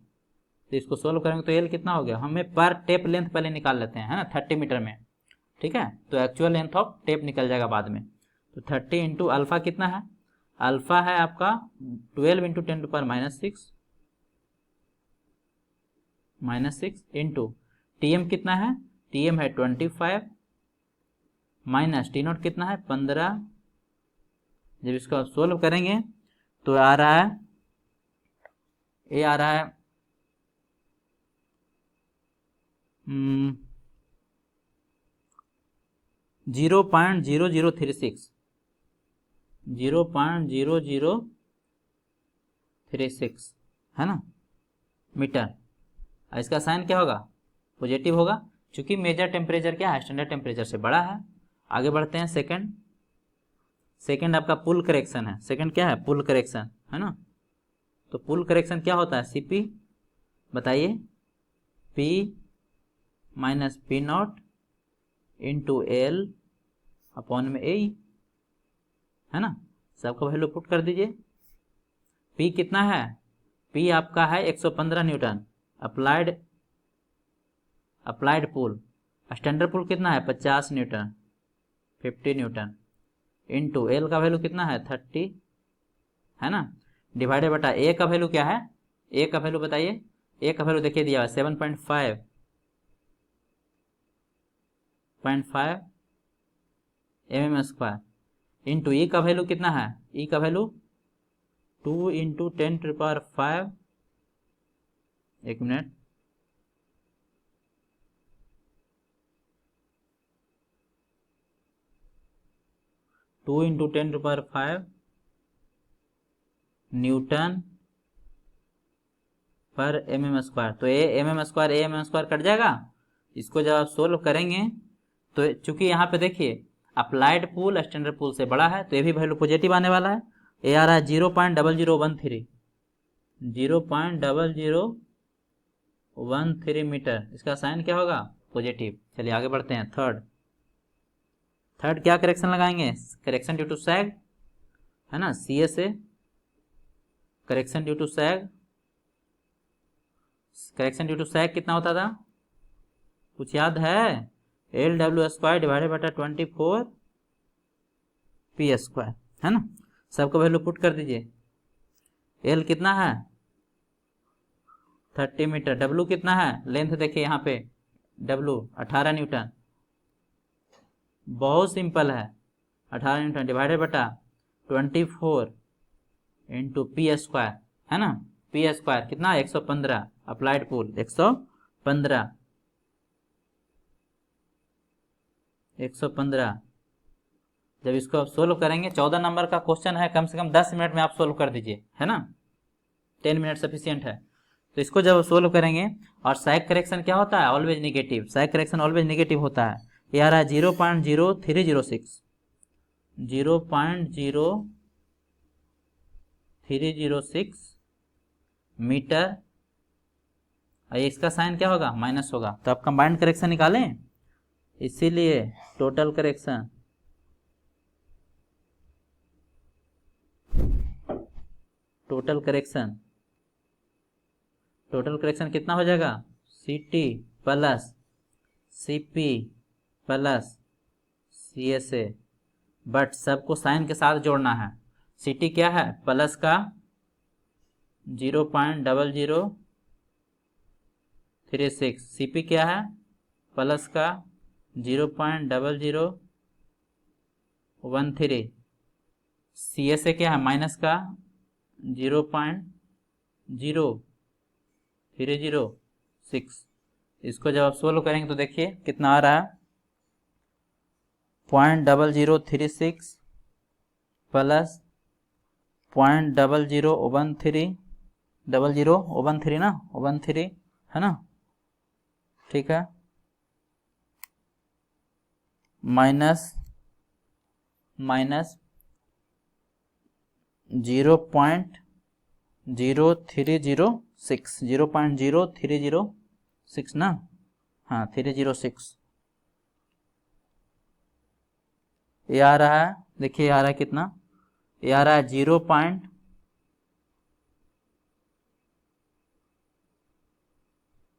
तो इसको सोल्व करेंगे तो L कितना हो गया, हमें पर टेप लेंथ पहले निकाल लेते हैं, है ना, 30 मीटर में, ठीक है। तो एक्चुअल लेंथ ऑफ टेप निकल जाएगा बाद में। तो 30 इंटू अल्फा कितना है, अल्फा है आपका 12 into 10 to power minus six into TM कितना है, TM है 25 माइनस T0 कितना है 15। जब इसको आप सोल्व करेंगे तो आ रहा है, ये आ रहा है 0.0036, 0.0036, है ना, मीटर। इसका साइन क्या होगा, पॉजिटिव होगा, क्योंकि मेजर टेम्परेचर क्या है, स्टैंडर्ड टेम्परेचर से बड़ा है। आगे बढ़ते हैं, सेकंड आपका पुल करेक्शन है। सेकंड क्या है, पुल करेक्शन, है ना। तो पुल करेक्शन क्या होता है, CP बताइए, P minus P0 into L upon में A, है ना। सबका वैल्यू पुट कर दीजिए। P कितना है, P आपका है 115 न्यूटन अप्लाइड पुल। स्टैंडर्ड पुल कितना है 50 न्यूटन, 50 न्यूटन इंटू L का वैल्यू कितना है 30, है ना, डिवाइडेड बटा A का वैल्यू क्या है, A का वैल्यू बताइए, A का वैल्यू देखिए दिया है 7.5 mm² इंटू E का वैल्यू कितना है, E का वैल्यू 2 इंटू 10 टू पावर 5, एक minute, 2 into 10 to power 5 newton पर mm²। तो mm² कट जाएगा। इसको जब आप सोल्व करेंगे तो चूंकि यहाँ पे देखिए अप्लाइड पूल स्टैंडर्ड पूल से बड़ा है, तो ये भी वैल्यू पॉजिटिव आने वाला है। ये आ रहा है 0.0013, 0.0013 मीटर। इसका साइन क्या होगा, पॉजिटिव। चलिए आगे बढ़ते हैं, थर्ड क्या करेक्शन लगाएंगे, करेक्शन ड्यू टू सैग, है ना, CSA correction due to sag. Correction due to sag कितना होता था, कुछ याद है, LW² डिवाइडेड बटा 24 P², है ना। सबको वैल्यू पुट कर दीजिए। L कितना है 30 मीटर, W कितना है, लेंथ देखिए यहाँ पे W 18 न्यूटन, बहुत सिंपल है, 18 न्यूटन डिवाइडेड बटा 24 इंटू P², है ना। P² कितना 115, अप्लाइड पूल 115, जब इसको आप सोल्व करेंगे, 14 नंबर का क्वेश्चन है, कम से कम 10 मिनट में आप सोल्व कर दीजिए, है ना, 10 मिनट सफिशियंट है। तो इसको जब सोल्व करेंगे, और सैग करेक्शन क्या होता है, ऑलवेज नेगेटिव, सैग करेक्शन ऑलवेज नेगेटिव होता है। ये आ रहा है 0.0306, 0.0306 मीटर। और इसका साइन क्या होगा, माइनस होगा। तो आप कंबाइंड करेक्शन निकालें, इसीलिए टोटल करेक्शन कितना हो जाएगा, CT plus CP plus CSA, but सबको साइन के साथ जोड़ना है। CT क्या है, प्लस का 0.0036, CP क्या है, प्लस का 0.0013, CSA क्या है, माइनस का 0.0306। इसको जब आप सोल्व करेंगे तो देखिए कितना आ रहा है, 0.0036 प्लस 0.0013, 0013 ना 13, है ना, ठीक है। माइनस 0.0306 ना, हाँ 306 ये आ रहा है। देखिए आ रहा है कितना, ये आ रहा है 0.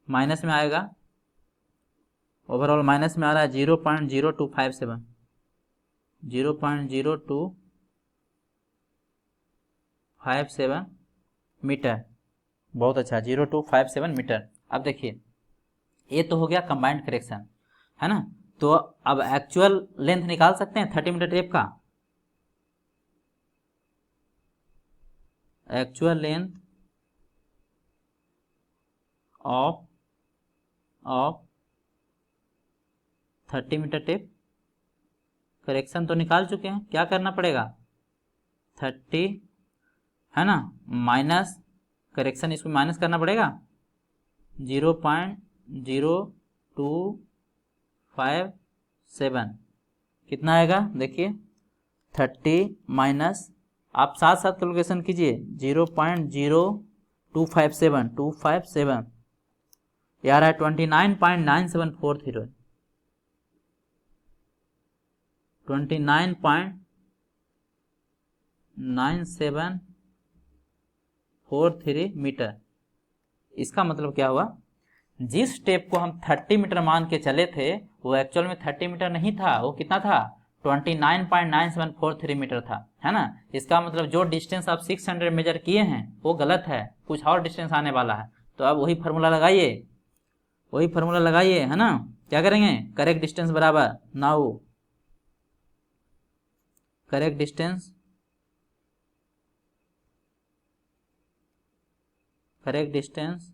माइनस में आएगा, ओवरऑल माइनस में आ रहा है 0.0257 0.0257 मीटर। बहुत अच्छा, 0257 मीटर। अब देखिए ये तो हो गया कंबाइंड करेक्शन, है ना। तो अब एक्चुअल लेंथ निकाल सकते हैं 30 मीटर टेप का। Actual length of 30 metre tape, correction तो निकाल चुके हैं, क्या करना पड़ेगा 30, है ना, माइनस करेक्शन, इसको माइनस करना पड़ेगा 0.0257 कितना आएगा देखिए 30 माइनस, आप साथ साथ कैलकुलेशन कीजिए 0.0257 ये आ रहा है 29.9743 29.9743 मीटर। इसका मतलब क्या हुआ, जिस टेप को हम 30 मीटर मान के चले थे वो एक्चुअल में 30 मीटर नहीं था, वो कितना था 29.9743 मीटर था, है ना। इसका मतलब जो डिस्टेंस आप 600 मेजर किए हैं वो गलत है, कुछ और डिस्टेंस आने वाला है। तो अब वही फार्मूला लगाइए, है ना। क्या करेंगे, करेक्ट डिस्टेंस बराबर now correct distance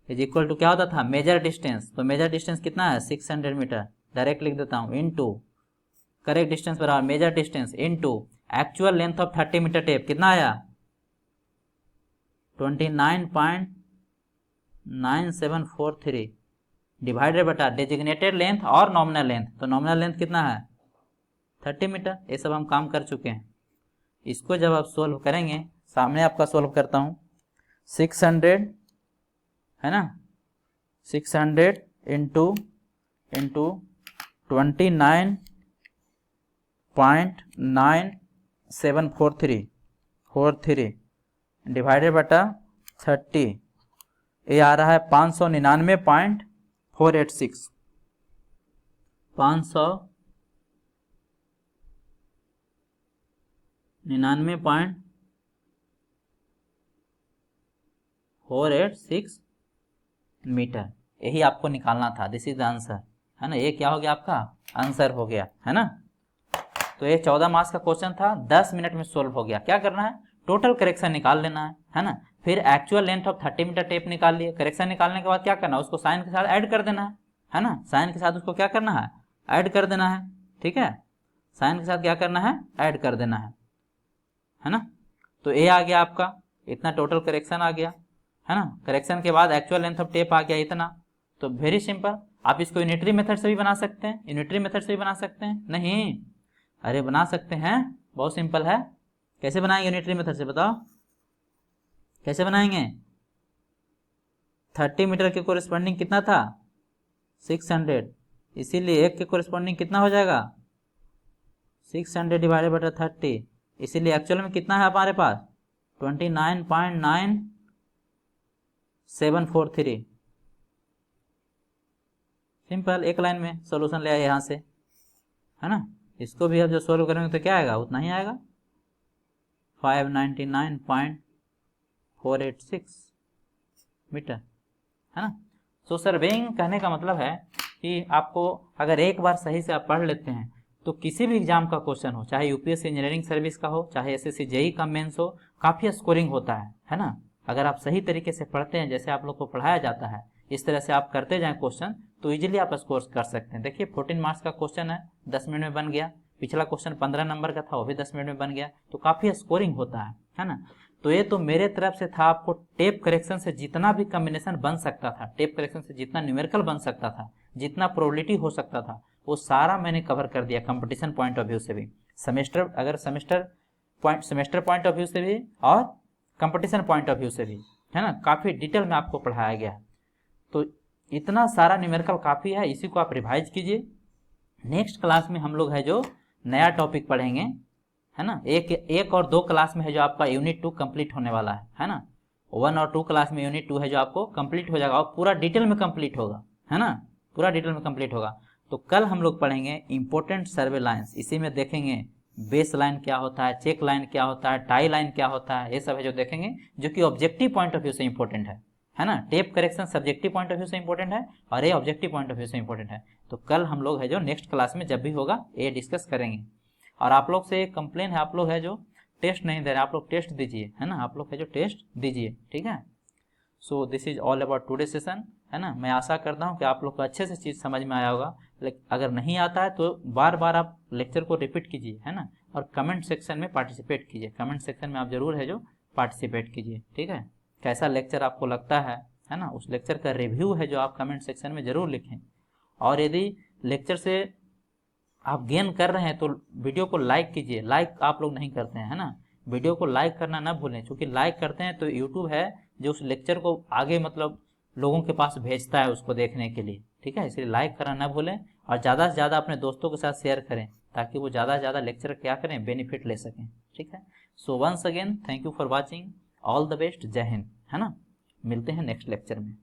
is equal to क्या होता था, मेजर डिस्टेंस। तो मेजर डिस्टेंस कितना है 600 मीटर, डायरेक्ट लिख देता हूं, इनटू करेक्ट डिस्टेंस बराबर measure distance into actual length of 30 metre tape, कितना आया 29.9743 डिवाइडेड बटा डेजिग्नेटेड लेंथ और नॉमिनल लेंथ। तो नॉमिनल लेंथ कितना है 30 मीटर। ये सब हम काम कर चुके हैं। इसको जब आप सोल्व करेंगे, सामने आपका सोल्व करता हूं, 600 है ना, 600 इंटू 29.9743 डिवाइडेड बटा 30, ये आ रहा है 599.486 599.486 मीटर। यही आपको निकालना था, दिस इज द आंसर, है ना। ये क्या हो गया, आपका आंसर हो गया, है ना। तो ये 14 मार्क्स का क्वेश्चन था, 10 मिनट में सोल्व हो गया। क्या करना है, टोटल करेक्शन निकाल लेना है ना। फिर actual length of 30 metre tape निकाल लिए। करेक्शन निकालने के बाद क्या करना है, उसको साइन के साथ ऐड कर देना है ना। साइन के साथ उसको क्या करना है, ऐड कर देना है, ठीक है। साइन के साथ क्या करना है, ऐड कर देना है ना। तो ये आ गया आपका, इतना टोटल करेक्शन आ गया, है ना। करेक्शन के बाद एक्चुअल लेंथ ऑफ टेप आ गया इतना। तो वेरी सिंपल, आप इसको यूनिटरी मेथड से भी बना सकते हैं, यूनिटरी मेथड से भी बना सकते हैं, नहीं अरे बना सकते हैं, बहुत सिंपल है। कैसे बनाएंगे यूनिटरी मेथड से, बताओ कैसे बनाएंगे। 30 मीटर के कोरिस्पॉन्डिंग कितना था 600, इसीलिए एक के कोरिस्पॉन्डिंग कितना हो जाएगा 600 डिवाइडेड बटा 30, इसीलिए एक्चुअल में कितना है हमारे पास 29.9743। सिंपल, एक लाइन में सॉल्यूशन ले आए यहाँ से, है ना। इसको भी अब जो सोल्व करेंगे तो क्या आएगा, उतना ही आएगा 599.486 मीटर, है ना। सो सर्वेइंग कहने का मतलब है कि आपको अगर एक बार सही से आप पढ़ लेते हैं तो किसी भी एग्जाम का क्वेश्चन हो, चाहे यूपीएससी इंजीनियरिंग सर्विस का हो, चाहे एसएससी जेई का मेंस हो, काफ़ी स्कोरिंग होता है ना। अगर आप सही तरीके से पढ़ते हैं, जैसे आप लोग को पढ़ाया जाता है, इस तरह से आप करते जाएं क्वेश्चन, तो इजीली आप स्कोर कर सकते हैं। देखिए 14 मार्क्स का क्वेश्चन है, 10 मिनट में बन गया। पिछला क्वेश्चन 15 नंबर का था, वो भी 10 मिनट में बन गया। तो काफ़ी स्कोरिंग होता है ना। तो ये तो मेरे तरफ से था, आपको टेप करेक्शन से जितना भी कॉम्बिनेशन बन सकता था, टेप करेक्शन से जितना न्यूमेरिकल बन सकता था, जितना प्रोबेबिलिटी हो सकता था, वो सारा मैंने कवर कर दिया कंपटीशन पॉइंट ऑफ व्यू से भी, सेमेस्टर पॉइंट ऑफ व्यू से भी और कंपटीशन पॉइंट ऑफ व्यू से भी, है ना, काफ़ी डिटेल में आपको पढ़ाया गया है। तो इतना सारा न्यूमेरिकल काफ़ी है, इसी को आप रिवाइज कीजिए। नेक्स्ट क्लास में हम लोग है जो नया टॉपिक पढ़ेंगे, है ना, एक और 2 क्लास में है जो आपका यूनिट 2 कंप्लीट होने वाला है ना। 1 और 2 क्लास में यूनिट 2 है जो आपको कंप्लीट हो जाएगा और पूरा डिटेल में कंप्लीट होगा, है ना, पूरा डिटेल में कंप्लीट होगा। तो कल हम लोग पढ़ेंगे इंपॉर्टेंट सर्वे लाइन्स, इसी में देखेंगे बेस लाइन क्या होता है, चेक लाइन क्या होता है, टाई लाइन क्या होता है, ये सब है जो देखेंगे, जो कि ऑब्जेक्टिव पॉइंट ऑफ व्यू से इंपॉर्टेंट है ना। Tape correction subjective point of view से इंपॉर्टेंट है और ये ऑब्जेक्टिव पॉइंट ऑफ व्यू से इंपॉर्टेंट है। तो कल हम लोग है जो नेक्स्ट क्लास में जब भी होगा ये डिस्कस करेंगे। और आप लोग से एक कंप्लेन है, आप लोग है जो टेस्ट नहीं दे रहे, आप लोग टेस्ट दीजिए, है ना, आप लोग है जो टेस्ट दीजिए, ठीक है। So this is all about today session, है ना। मैं आशा करता हूँ कि आप लोग को अच्छे से चीज़ समझ में आया होगा। लेकिन अगर नहीं आता है तो बार बार आप लेक्चर को रिपीट कीजिए, है ना, और कमेंट सेक्शन में पार्टिसिपेट कीजिए। कमेंट सेक्शन में आप जरूर है जो पार्टिसिपेट कीजिए, ठीक है। कैसा लेक्चर आपको लगता है ना, उस लेक्चर का रिव्यू है जो आप कमेंट सेक्शन में ज़रूर लिखें। और यदि लेक्चर से आप गेन कर रहे हैं तो वीडियो को लाइक कीजिए। लाइक आप लोग नहीं करते हैं, है ना, वीडियो को लाइक करना ना भूलें, क्योंकि लाइक करते हैं तो यूट्यूब है जो उस लेक्चर को आगे मतलब लोगों के पास भेजता है उसको देखने के लिए, ठीक है। इसलिए लाइक करना ना भूलें और ज़्यादा से ज़्यादा अपने दोस्तों के साथ शेयर करें ताकि वो ज़्यादा से ज़्यादा लेक्चर क्या करें, बेनिफिट ले सकें, ठीक है। So once again thank you for watching, all the best, जय हिंद, है ना। मिलते हैं नेक्स्ट लेक्चर में।